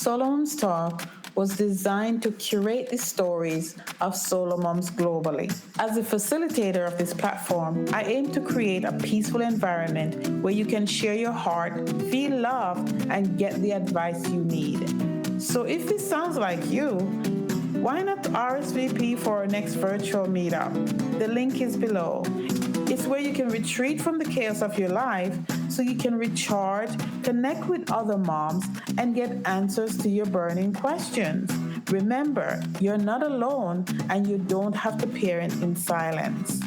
SoloMoms Talk was designed to curate the stories of solo moms globally. As the facilitator of this platform, I aim to create a peaceful environment where you can share your heart, feel loved, and get the advice you need. So if this sounds like you, why not RSVP for our next virtual meetup? The link is below. It's where you can retreat from the chaos of your life so you can recharge, connect with other moms, and get answers to your burning questions. Remember, you're not alone and you don't have to parent in silence.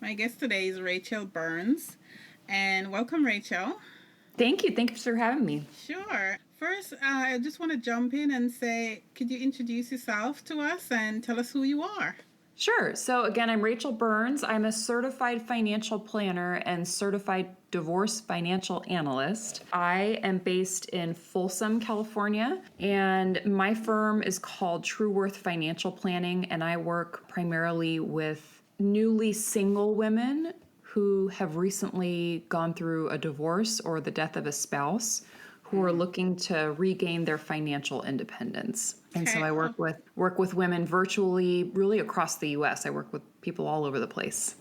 My guest today is Rachael Burns. And welcome, Rachael. Thank you. Thanks for having me. Sure. First, I just want to jump in and say, could you introduce yourself to us and tell us who you are? Sure. So again, I'm Rachael Burns. I'm a certified financial planner and certified divorce financial analyst. I am based in Folsom, California, and my firm is called True Worth Financial Planning, and I work primarily with newly single women who have recently gone through a divorce or the death of a spouse, who are looking to regain their financial independence. And so I work with women virtually, really across the U.S. I work with people all over the place.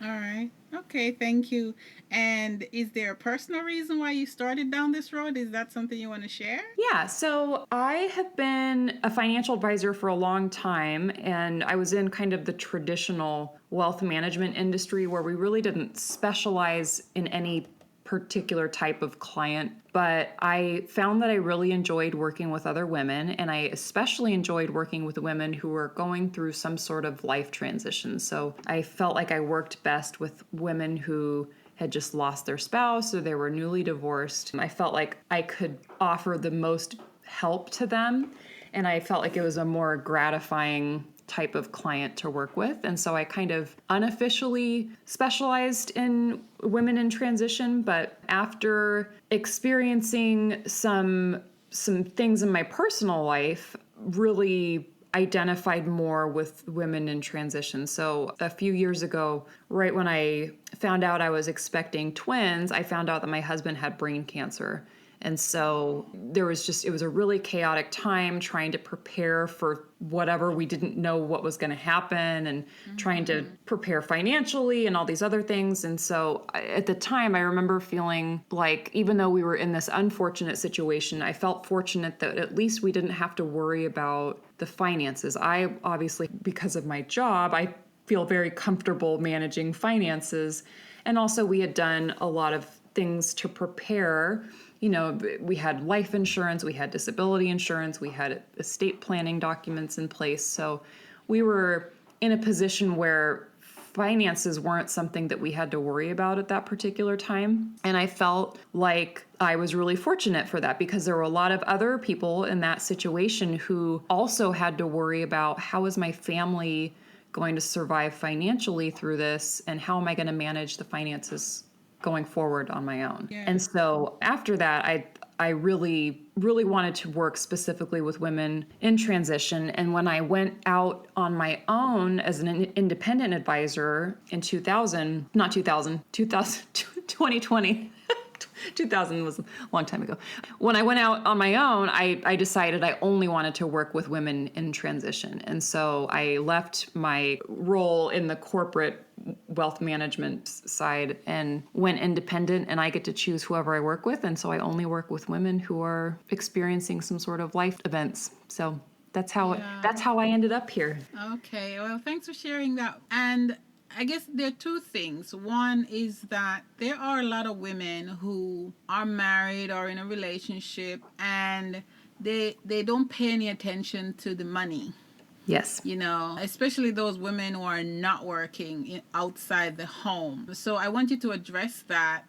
All right. Okay, thank you. And is there a personal reason why you started down this road? Is that something you want to share? Yeah, so I have been a financial advisor for a long time, and I was in kind of the traditional wealth management industry where we really didn't specialize in any particular type of client, but I found that I really enjoyed working with other women, and I especially enjoyed working with women who were going through some sort of life transition. So I felt like I worked best with women who had just lost their spouse or they were newly divorced. I felt like I could offer the most help to them, and I felt like it was a more gratifying type of client to work with. And so I kind of unofficially specialized in women in transition, but after experiencing some things in my personal life, really identified more with women in transition. So a few years ago, right when I found out I was expecting twins, I found out that my husband had brain cancer. And so it was a really chaotic time trying to prepare for whatever. We didn't know what was going to happen, and trying to prepare financially and all these other things. And so at the time, I remember feeling like even though we were in this unfortunate situation, I felt fortunate that at least we didn't have to worry about the finances. I obviously, because of my job, I feel very comfortable managing finances. And also we had done a lot of things to prepare. You know, we had life insurance, we had disability insurance, we had estate planning documents in place. So we were in a position where finances weren't something that we had to worry about at that particular time. And I felt like I was really fortunate for that, because there were a lot of other people in that situation who also had to worry about, how is my family going to survive financially through this, and how am I going to manage the finances going forward on my own. Yeah. And so after that, I really, really wanted to work specifically with women in transition. And when I went out on my own as an independent advisor in 2020, 2000 was a long time ago. When I went out on my own, I decided I only wanted to work with women in transition. And so I left my role in the corporate wealth management side and went independent, and I get to choose whoever I work with. And so I only work with women who are experiencing some sort of life events. So that's how I ended up here. Okay. Well, thanks for sharing that. And I guess there are two things. One is that there are a lot of women who are married or in a relationship, and they don't pay any attention to the money. Yes. You know, especially those women who are not working outside the home. So I want you to address that.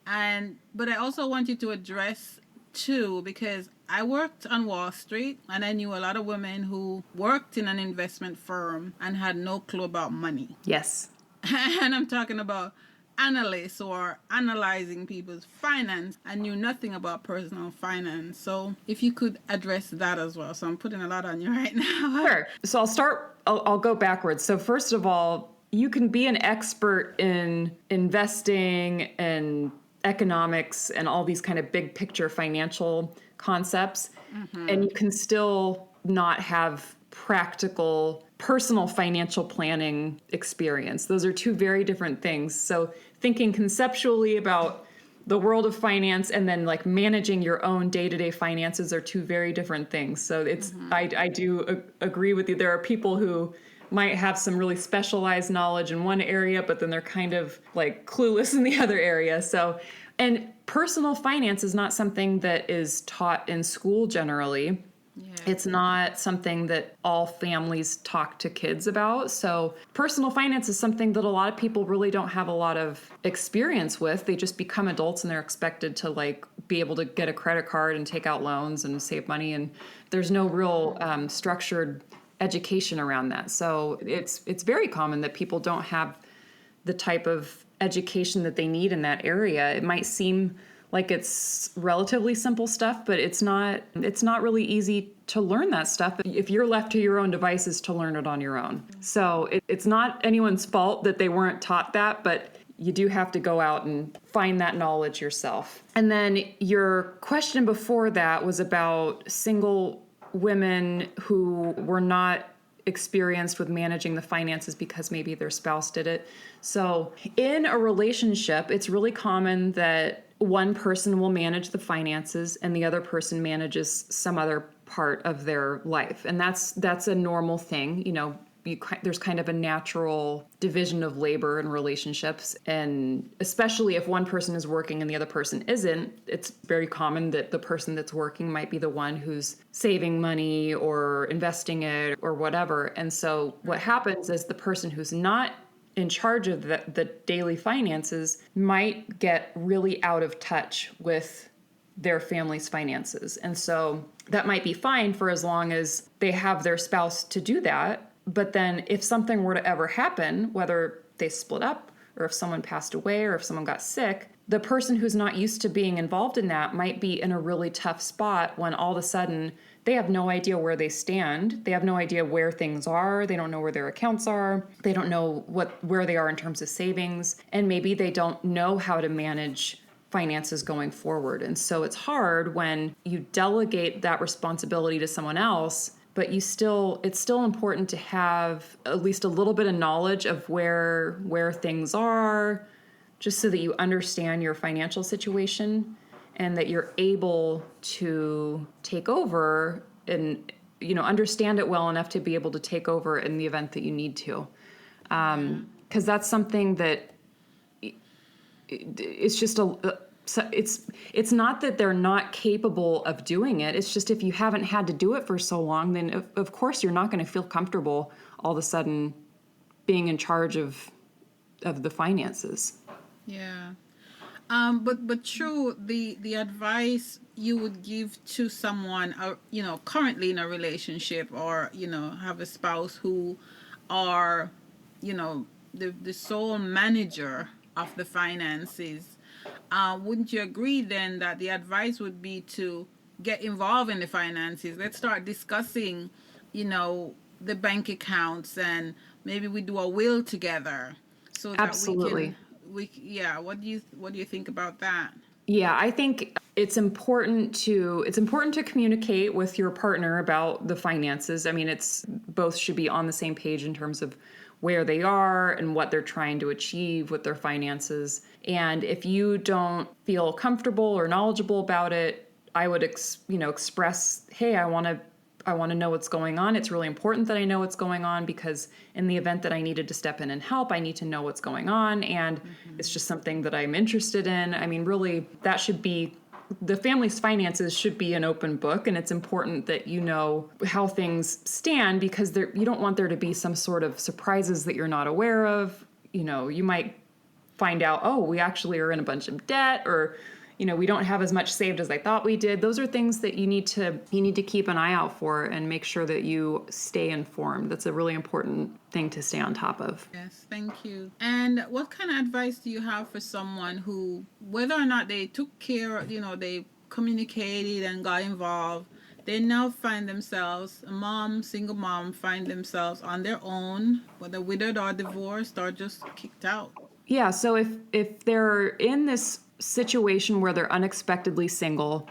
But I also want you to address too, because I worked on Wall Street, and I knew a lot of women who worked in an investment firm and had no clue about money. Yes. And I'm talking about analysts or analyzing people's finance and knew nothing about personal finance. So if you could address that as well. So I'm putting a lot on you right now. Sure. So I'll go backwards. So first of all, you can be an expert in investing and economics and all these kind of big picture financial concepts. And you can still not have practical personal financial planning experience. Those are two very different things. So thinking conceptually about the world of finance and then like managing your own day-to-day finances are two very different things. So it's I do agree with you. There are people who might have some really specialized knowledge in one area, but then they're kind of like clueless in the other area. So, and personal finance is not something that is taught in school generally. Yeah. It's not something that all families talk to kids about. So personal finance is something that a lot of people really don't have a lot of experience with. They just become adults and they're expected to like be able to get a credit card and take out loans and save money. And there's no real structured education around that. So it's very common that people don't have the type of education that they need in that area. It might seem like it's relatively simple stuff, but it's not really easy to learn that stuff if you're left to your own devices to learn it on your own. So it's not anyone's fault that they weren't taught that, but you do have to go out and find that knowledge yourself. And then your question before that was about single women who were not experienced with managing the finances because maybe their spouse did it. So in a relationship, it's really common that one person will manage the finances and the other person manages some other part of their life. And that's a normal thing. You know, there's kind of a natural division of labor in relationships. And especially if one person is working and the other person isn't, it's very common that the person that's working might be the one who's saving money or investing it or whatever. And so what happens is the person who's not in charge of the daily finances might get really out of touch with their family's finances. And so that might be fine for as long as they have their spouse to do that. But then if something were to ever happen, whether they split up or if someone passed away or if someone got sick, the person who's not used to being involved in that might be in a really tough spot when all of a sudden they have no idea where they stand. They have no idea where things are. They don't know where their accounts are. They don't know where they are in terms of savings. And maybe they don't know how to manage finances going forward. And so it's hard when you delegate that responsibility to someone else, but it's still important to have at least a little bit of knowledge of where things are, just so that you understand your financial situation and that you're able to take over and, understand it well enough to be able to take over in the event that you need to. Because that's something that it's just it's not that they're not capable of doing it. It's just if you haven't had to do it for so long, then of course you're not going to feel comfortable all of a sudden being in charge of the finances. Yeah. But true, the advice you would give to someone, currently in a relationship or, have a spouse who are, the sole manager of the finances, wouldn't you agree then that the advice would be to get involved in the finances? Let's start discussing, the bank accounts, and maybe we do a will together so that Absolutely. What do you think about that? Yeah, I think it's important to communicate with your partner about the finances. I mean, both should be on the same page in terms of where they are and what they're trying to achieve with their finances. And if you don't feel comfortable or knowledgeable about it, I would express, hey, I want to know what's going on. It's really important that I know what's going on, because in the event that I needed to step in and help, I need to know what's going on. And it's just something that I'm interested in. I mean, really, that should be, the family's finances should be an open book. And it's important that you know how things stand, because you don't want there to be some sort of surprises that you're not aware of. You might find out, oh, we actually are in a bunch of debt, or we don't have as much saved as I thought we did. Those are things that you need to keep an eye out for and make sure that you stay informed. That's a really important thing to stay on top of. Yes, thank you. And what kind of advice do you have for someone who, whether or not they took care, they communicated and got involved, they now find themselves, single mom, find themselves on their own, whether widowed or divorced or just kicked out? Yeah, so if they're in this situation where they're unexpectedly single.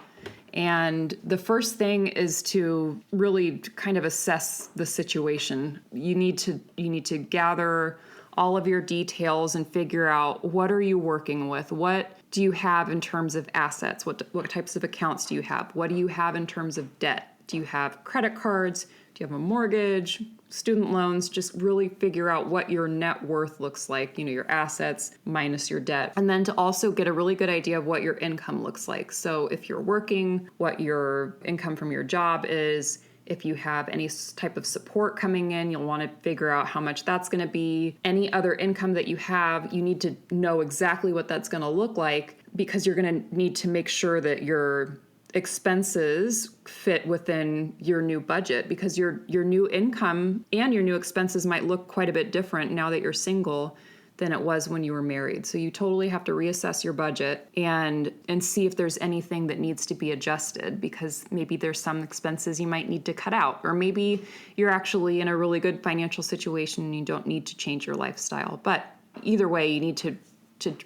And the first thing is to really kind of assess the situation. You need to gather all of your details and figure out, what are you working with? What do you have in terms of assets? What types of accounts do you have? What do you have in terms of debt? Do you have credit cards? Do you have a mortgage? Student loans? Just really figure out what your net worth looks like, your assets minus your debt. And then to also get a really good idea of what your income looks like. So if you're working, what your income from your job is. If you have any type of support coming in, you'll want to figure out how much that's going to be. Any other income that you have, you need to know exactly what that's going to look like, because you're going to need to make sure that your expenses fit within your new budget, because your new income and your new expenses might look quite a bit different now that you're single than it was when you were married. So you totally have to reassess your budget and see if there's anything that needs to be adjusted, because maybe there's some expenses you might need to cut out, or maybe you're actually in a really good financial situation and you don't need to change your lifestyle. But either way, you need to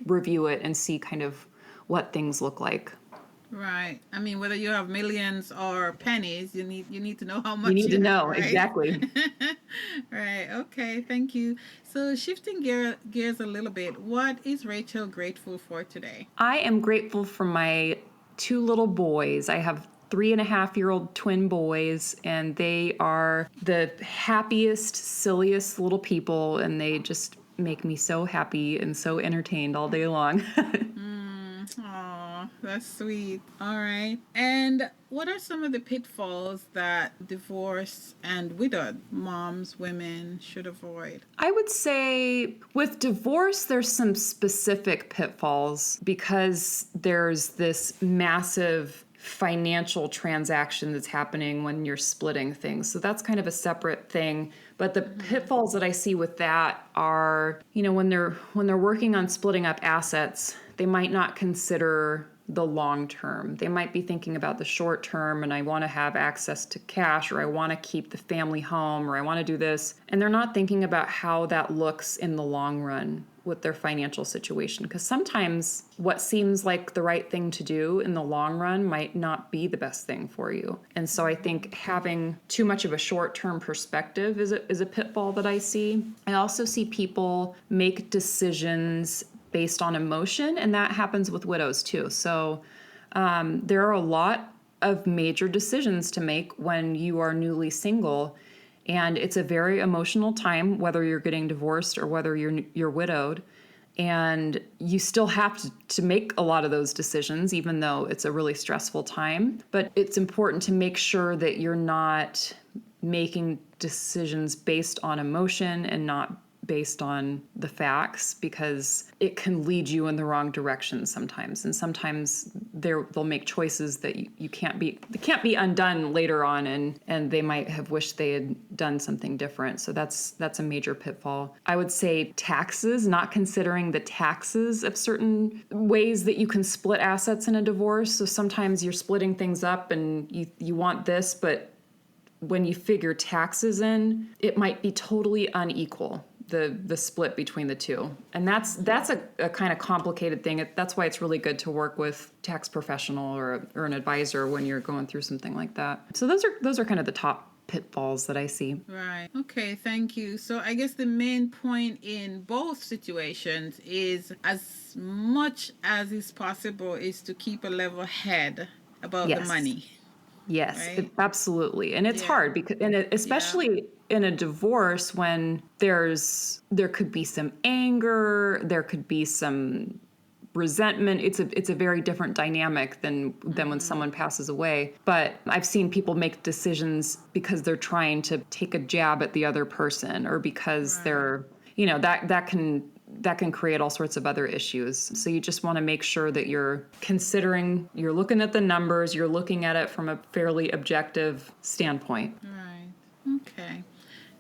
review it and see kind of what things look like. Right. I mean, whether you have millions or pennies, you need to know how much You need to know, have, right? exactly. Right. Okay. Thank you. So shifting gears a little bit, what is Rachael grateful for today? I am grateful for my 2 little boys. I have 3.5-year-old twin boys, and they are the happiest, silliest little people, and they just make me so happy and so entertained all day long. Aw, that's sweet. All right. And what are some of the pitfalls that divorced and widowed moms, women should avoid? I would say with divorce, there's some specific pitfalls, because there's this massive financial transaction that's happening when you're splitting things. So that's kind of a separate thing. But the pitfalls that I see with that are, when they're working on splitting up assets, they might not consider the long term. They might be thinking about the short term, and I want to have access to cash, or I want to keep the family home, or I want to do this. And they're not thinking about how that looks in the long run with their financial situation. Because sometimes what seems like the right thing to do in the long run might not be the best thing for you. And so I think having too much of a short-term perspective is a pitfall that I see. I also see people make decisions based on emotion, and that happens with widows too. So there are a lot of major decisions to make when you are newly single, and it's a very emotional time, whether you're getting divorced or whether you're widowed. And you still have to make a lot of those decisions, even though it's a really stressful time. But it's important to make sure that you're not making decisions based on emotion and not based on the facts, because it can lead you in the wrong direction sometimes. And sometimes they'll make choices that you can't be undone later on, and they might have wished they had done something different. So that's a major pitfall. I would say taxes, not considering the taxes of certain ways that you can split assets in a divorce. So sometimes you're splitting things up and you want this, but when you figure taxes in, it might be totally unequal, the split between the two. And that's a kind of complicated thing. That's why it's really good to work with a tax professional or an advisor when you're going through something like that. So those are kind of the top pitfalls that I see. Right. Okay, thank you. So I guess the main point in both situations is, as much as is possible, is to keep a level head about the money. Yes, right? Absolutely. And it's hard because, especially in a divorce, when there could be some anger, there could be some resentment. It's a very different dynamic than when someone passes away. But I've seen people make decisions because they're trying to take a jab at the other person, or because they're, that can create all sorts of other issues. So you just want to make sure that you're looking at the numbers, you're looking at it from a fairly objective standpoint. Right. Okay.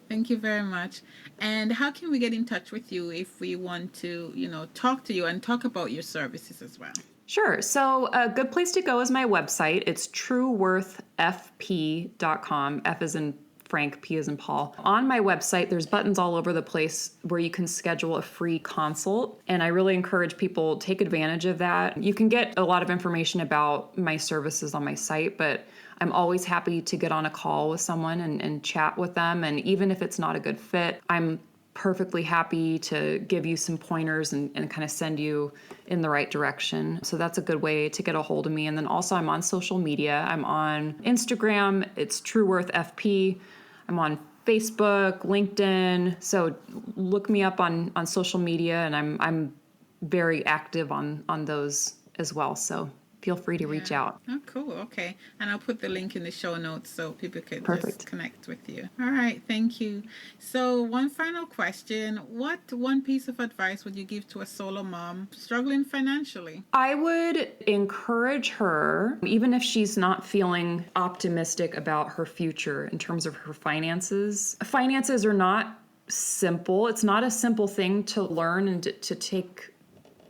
Thank you very much. And how can we get in touch with you if we want to, talk to you and talk about your services as well? Sure. So a good place to go is my website. It's trueworthfp.com. F is in Frank, P as in Paul. On my website, there's buttons all over the place where you can schedule a free consult. And I really encourage people take advantage of that. You can get a lot of information about my services on my site, but I'm always happy to get on a call with someone and chat with them. And even if it's not a good fit, I'm perfectly happy to give you some pointers and kind of send you in the right direction. So that's a good way to get a hold of me. And then also I'm on social media. I'm on Instagram. It's TrueWorthFP. I'm on Facebook, LinkedIn. So look me up on social media, and I'm very active on those as well. So feel free to reach out. Oh, cool. Okay. And I'll put the link in the show notes so people can Perfect. just connect with you. All right. Thank you. So one final question. What one piece of advice would you give to a solo mom struggling financially? I would encourage her, even if she's not feeling optimistic about her future in terms of her finances. Finances are not simple. It's not a simple thing to learn and to take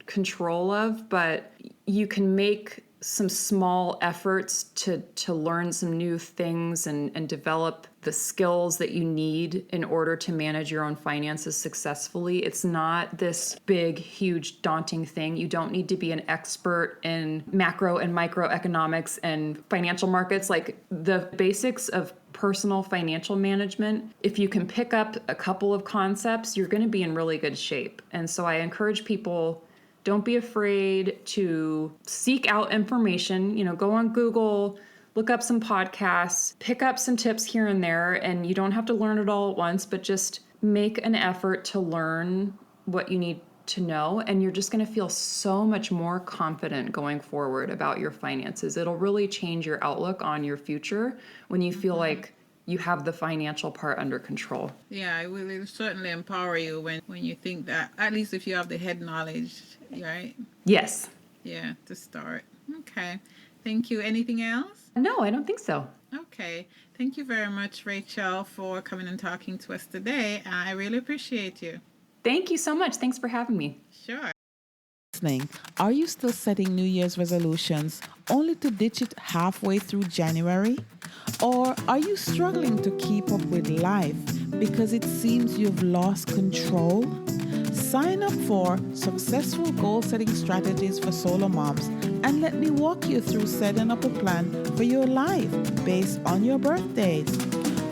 control of, but you can make some small efforts to learn some new things and develop the skills that you need in order to manage your own finances successfully. It's not this big, huge, daunting thing. You don't need to be an expert in macro and microeconomics and financial markets. Like the basics of personal financial management, if you can pick up a couple of concepts, you're going to be in really good shape. And so I encourage people, don't be afraid to seek out information. Go on Google, look up some podcasts, pick up some tips here and there, and you don't have to learn it all at once, but just make an effort to learn what you need to know, and you're just going to feel so much more confident going forward about your finances. It'll really change your outlook on your future when you feel like you have the financial part under control. Yeah, it will certainly empower you when you think that, at least if you have the head knowledge, right? Yes. Yeah, to start. Okay. Thank you. Anything else? No, I don't think so. Okay. Thank you very much, Rachael, for coming and talking to us today. I really appreciate you. Thank you so much. Thanks for having me. Sure. Are you still setting New Year's resolutions only to ditch it halfway through January? Or are you struggling to keep up with life because it seems you've lost control? Sign up for Successful Goal Setting Strategies for Solo Moms and let me walk you through setting up a plan for your life based on your birthdays.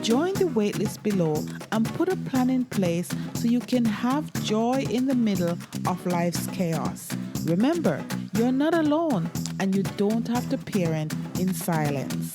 Join the waitlist below and put a plan in place so you can have joy in the middle of life's chaos. Remember, you're not alone and you don't have to parent in silence.